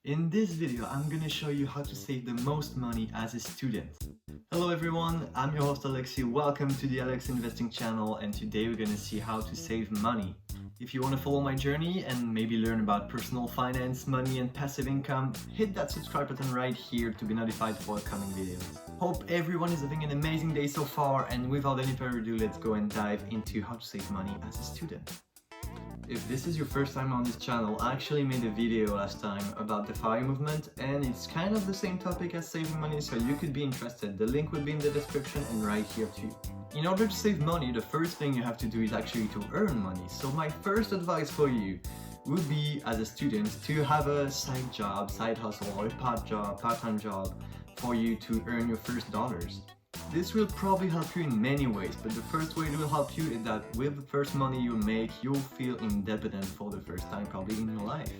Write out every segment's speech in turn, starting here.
In this video, I'm gonna show you how to save the most money as a student. Hello everyone, I'm your host Alexis. Welcome to the Alex Investing channel, and today we're gonna see how to save money. If you want to follow my journey and maybe learn about personal finance, money and passive income, hit that subscribe button right here to be notified for upcoming videos. Hope everyone is having an amazing day so far, and without any further ado, let's go and dive into how to save money as a student. If this is your first time on this channel, I actually made a video last time about the FIRE movement, and it's kind of the same topic as saving money, so you could be interested. The link will be in the description and right here too. In order to save money, the first thing you have to do is actually to earn money. So my first advice for you would be, as a student, to have a side job, side hustle, or a part-time job for you to earn your first dollars. This will probably help you in many ways, but the first way it will help you is that with the first money you make, you'll feel independent for the first time probably in your life.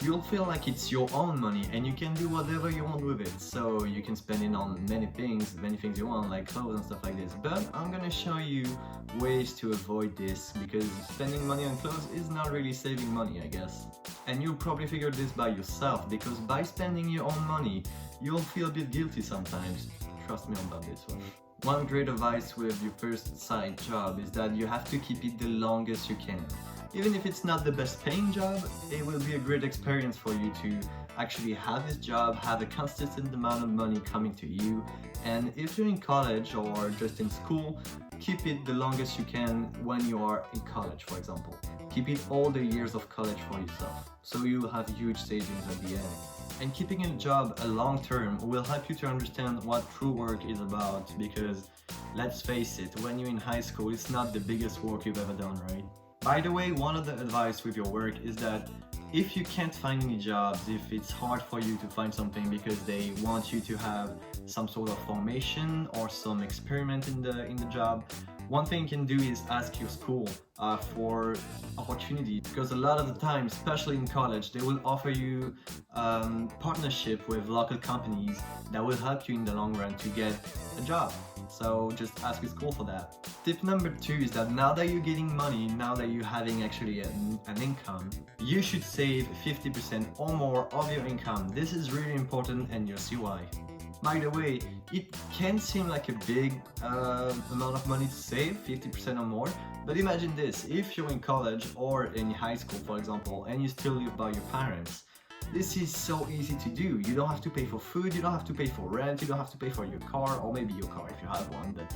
You'll feel like it's your own money and you can do whatever you want with it. So you can spend it on many things you want, like clothes and stuff like this. But I'm gonna show you ways to avoid this, because spending money on clothes is not really saving money, I guess. And you'll probably figure this by yourself, because by spending your own money, you'll feel a bit guilty sometimes. Trust me about this one. One great advice with your first side job is that you have to keep it the longest you can. Even if it's not the best paying job, it will be a great experience for you to actually have this job, have a consistent amount of money coming to you. And if you're in college or just in school, keep it the longest you can when you are in college, for example. Keep it all the years of college for yourself, so you'll have huge savings at the end. And keeping a job a long term will help you to understand what true work is about, because let's face it, when you're in high school, it's not the biggest work you've ever done, right? By the way, one of the advice with your work is that if you can't find any jobs, if it's hard for you to find something because they want you to have some sort of formation or some experiment in the job, one thing you can do is ask your school for opportunity, because a lot of the time, especially in college, they will offer you partnership with local companies that will help you in the long run to get a job. So just ask your school for that. Tip number 2 is that now that you're getting money, now that you're having actually an income, you should save 50% or more of your income. This is really important, and you'll see why. By the way, it can seem like a big amount of money to save, 50% or more, but imagine this: if you're in college or in high school, for example, and you still live by your parents, this is so easy to do. You don't have to pay for food, you don't have to pay for rent, you don't have to pay for your car, or maybe your car if you have one, but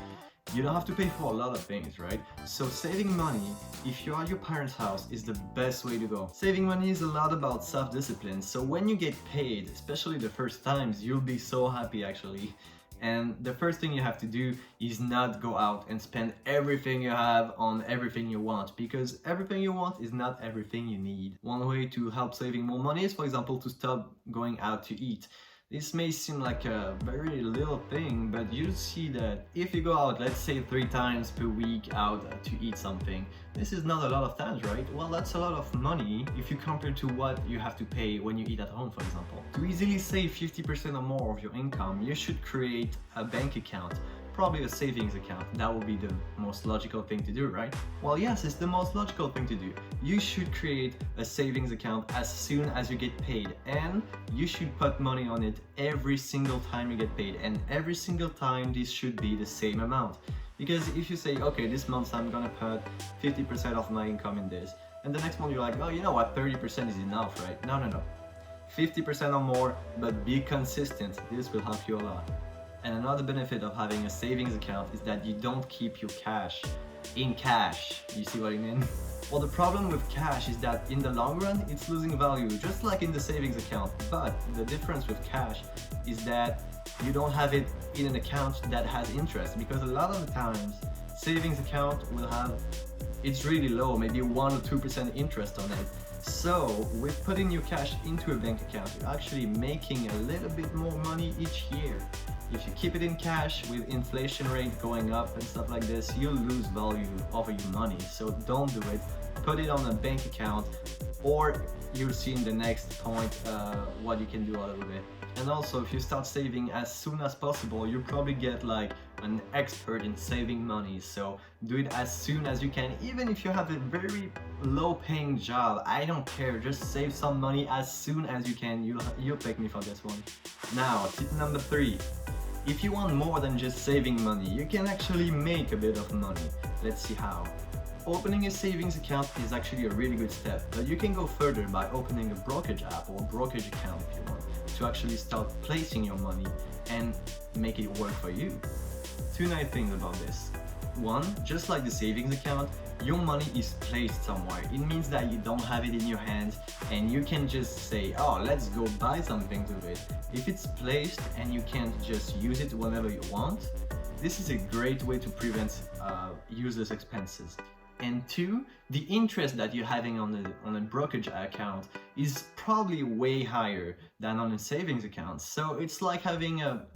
you don't have to pay for a lot of things, right? So saving money, if you're at your parents' house, is the best way to go. Saving money is a lot about self-discipline, so when you get paid, especially the first times, you'll be so happy actually. And the first thing you have to do is not go out and spend everything you have on everything you want, because everything you want is not everything you need. One way to help saving more money is, for example, to stop going out to eat. This may seem like a very little thing, but you'll see that if you go out, let's say 3 times per week out to eat something, this is not a lot of times, right? Well, that's a lot of money if you compare to what you have to pay when you eat at home, for example. To easily save 50% or more of your income, you should create a bank account. Probably a savings account. That would be the most logical thing to do, right? Well, yes, it's the most logical thing to do. You should create a savings account as soon as you get paid, and you should put money on it every single time you get paid, and every single time this should be the same amount. Because if you say, okay, this month I'm gonna put 50% of my income in this, and the next month you're like, oh, you know what, 30% is enough, right? No. 50% or more, but be consistent. This will help you a lot. And another benefit of having a savings account is that you don't keep your cash in cash. You see what I mean? Well, the problem with cash is that in the long run, it's losing value, just like in the savings account. But the difference with cash is that you don't have it in an account that has interest, because a lot of the times, savings account will have, it's really low, maybe 1 or 2% interest on it. So with putting your cash into a bank account, you're actually making a little bit more money each year. If you keep it in cash, with inflation rate going up and stuff like this, you'll lose value over your money. So don't do it. Put it on a bank account, or you'll see in the next point what you can do out of it. And also, if you start saving as soon as possible, you'll probably get like an expert in saving money. So do it as soon as you can, even if you have a very low paying job. I don't care, just save some money as soon as you can. You'll pick me for this one. Now, tip number 3. If you want more than just saving money, you can actually make a bit of money. Let's see how. Opening a savings account is actually a really good step, but you can go further by opening a brokerage app or brokerage account if you want, to actually start placing your money and make it work for you. 2 nice things about this. 1, just like the savings account, your money is placed somewhere. It means that you don't have it in your hands and you can just say, oh, let's go buy something with it. If it's placed and you can't just use it whenever you want, this is a great way to prevent useless expenses. And 2, the interest that you're having on a brokerage account is probably way higher than on a savings account. So it's like having a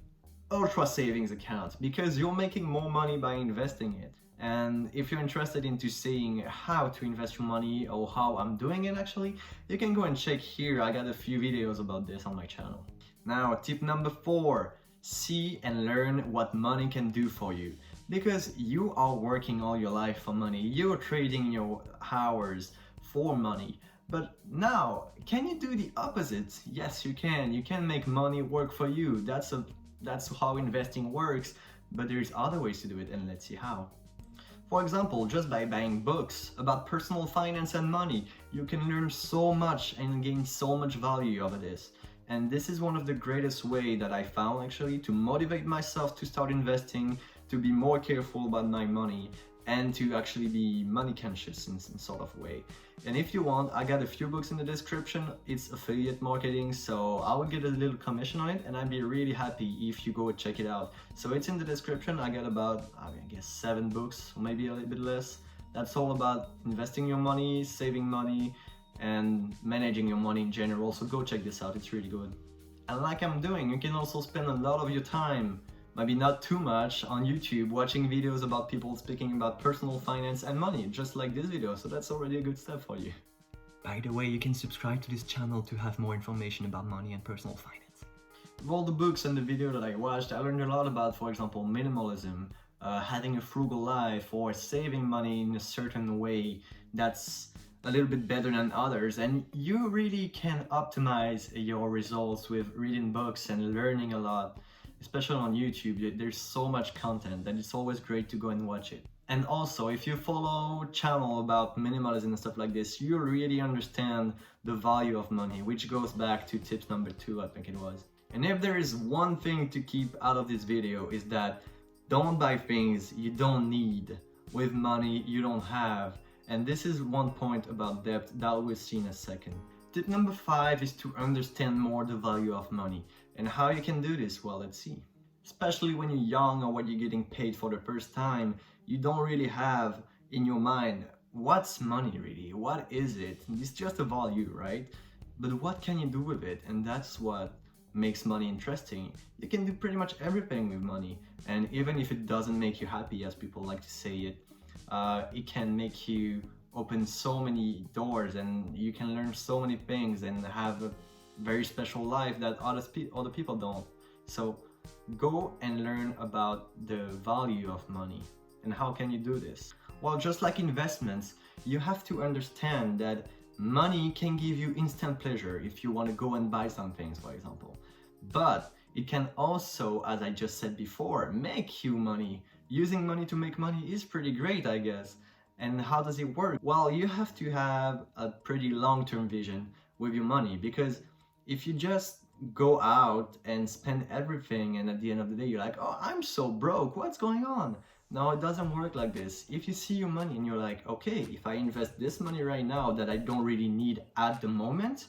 ultra savings account because you're making more money by investing it. And if you're interested into seeing how to invest your money or how I'm doing it actually, you can go and check here. I got a few videos about this on my channel. Now, tip number 4, see and learn what money can do for you. Because you are working all your life for money, you're trading your hours for money. But now, can you do the opposite? Yes, you can. You can make money work for you. That's how investing works, but there's other ways to do it, and let's see how. For example, just by buying books about personal finance and money, you can learn so much and gain so much value over this. And this is one of the greatest ways that I found actually to motivate myself to start investing, to be more careful about my money, and to actually be money conscious in some sort of way. And if you want, I got a few books in the description. It's affiliate marketing, so I will get a little commission on it, and I'd be really happy if you go check it out. So it's in the description. I got about, I guess 7 books, or maybe a little bit less. That's all about investing your money, saving money, and managing your money in general. So go check this out, it's really good. And like I'm doing, you can also spend a lot of your time, maybe not too much, on YouTube watching videos about people speaking about personal finance and money, just like this video. So that's already a good step for you. By the way, you can subscribe to this channel to have more information about money and personal finance. With all the books and the video that I watched, I learned a lot about, for example, minimalism, having a frugal life, or saving money in a certain way that's a little bit better than others. And you really can optimize your results with reading books and learning a lot. Especially on YouTube, there's so much content that it's always great to go and watch it. And also, if you follow channel about minimalism and stuff like this, you really understand the value of money, which goes back to tips number 2, I think it was. And if there is one thing to keep out of this video, is that don't buy things you don't need with money you don't have. And this is one point about debt that we'll see in a second. Tip number 5 is to understand more the value of money. And how you can do this? Well, let's see. Especially when you're young or when you're getting paid for the first time, you don't really have in your mind, what's money really? What is it? It's just a value, right? But what can you do with it? And that's what makes money interesting. You can do pretty much everything with money. And even if it doesn't make you happy, as people like to say it, it can make you open so many doors, and you can learn so many things and have a very special life that other people don't. So go and learn about the value of money. And how can you do this? Well, just like investments, you have to understand that money can give you instant pleasure if you want to go and buy some things, for example. But it can also, as I just said before, make you money. Using money to make money is pretty great, I guess. And how does it work? Well, you have to have a pretty long-term vision with your money, because if you just go out and spend everything and at the end of the day you're like, oh, I'm so broke, what's going on? No, it doesn't work like this. If you see your money and you're like, okay, if I invest this money right now that I don't really need at the moment,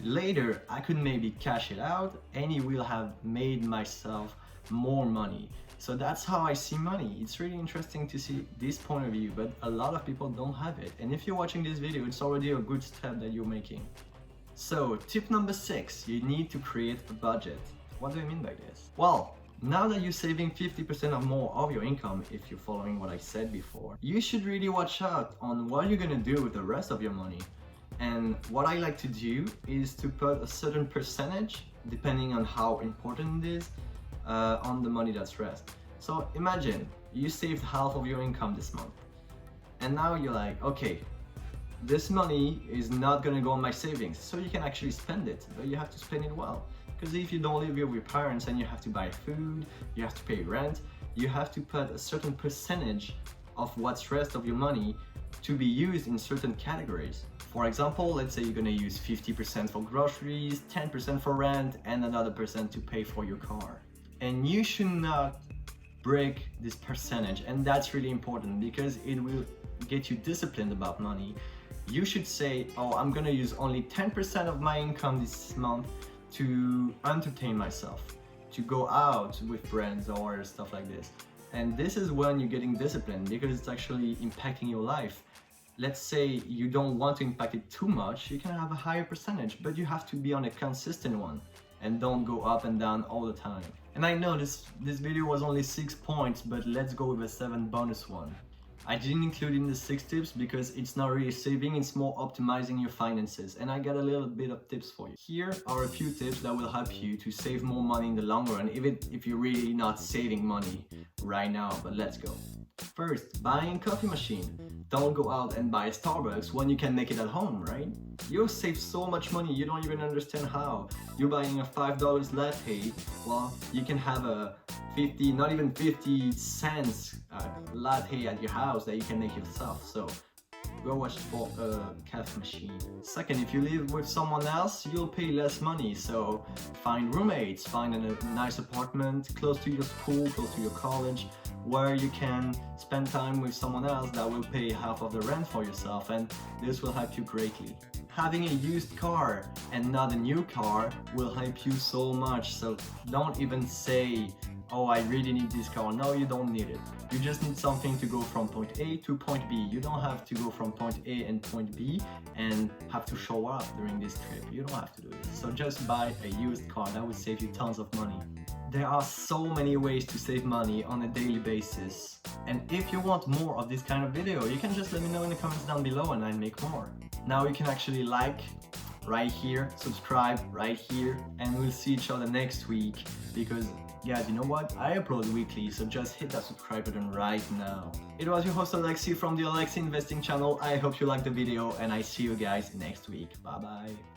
later I could maybe cash it out and it will have made myself more money. So that's how I see money. It's really interesting to see this point of view, but a lot of people don't have it. And if you're watching this video, it's already a good step that you're making. So tip number 6, you need to create a budget. What do I mean by this? Well, now that you're saving 50% or more of your income, if you're following what I said before, you should really watch out on what you're gonna do with the rest of your money. And what I like to do is to put a certain percentage, depending on how important it is, on the money that's rest. So imagine you saved half of your income this month, and now you're like, okay, this money is not gonna go on my savings, so you can actually spend it, but you have to spend it well. Because if you don't live here with your parents and you have to buy food, you have to pay rent, you have to put a certain percentage of what's rest of your money to be used in certain categories. For example, let's say you're gonna use 50% for groceries, 10% for rent, and another percent to pay for your car. And you should not break this percentage, and that's really important because it will get you disciplined about money. You should say, oh, I'm gonna use only 10% of my income this month to entertain myself, to go out with friends or stuff like this. And this is when you're getting disciplined because it's actually impacting your life. Let's say you don't want to impact it too much, you can have a higher percentage, but you have to be on a consistent one and don't go up and down all the time. And I know this video was only 6 points, but let's go with a 7 bonus one. I didn't include in the 6 tips because it's not really saving, it's more optimizing your finances, and I got a little bit of tips for you. Here are a few tips that will help you to save more money in the long run, even if you're really not saving money right now, but let's go. First, buying a coffee machine. Don't go out and buy Starbucks when you can make it at home, right? You'll save so much money, you don't even understand how. You're buying a $5 latte, well, you can have a 50, not even 50 cents latte at your house that you can make yourself. So go watch for a cafe machine. Second, if you live with someone else, you'll pay less money. So find roommates, find a nice apartment close to your school, close to your college, where you can spend time with someone else that will pay half of the rent for yourself, and this will help you greatly. Having a used car and not a new car will help you so much. So don't even say, oh, I really need this car. No, you don't need it. You just need something to go from point A to point B. You don't have to go from point A and point B and have to show up during this trip. You don't have to do this. So just buy a used car. That will save you tons of money. There are so many ways to save money on a daily basis. And if you want more of this kind of video, you can just let me know in the comments down below and I'll make more. Now you can actually like right here, subscribe right here, and we'll see each other next week because guys, you know what? I upload weekly, so just hit that subscribe button right now. It was your host Alexis from the Alexis Investing channel. I hope you liked the video and I see you guys next week. Bye bye.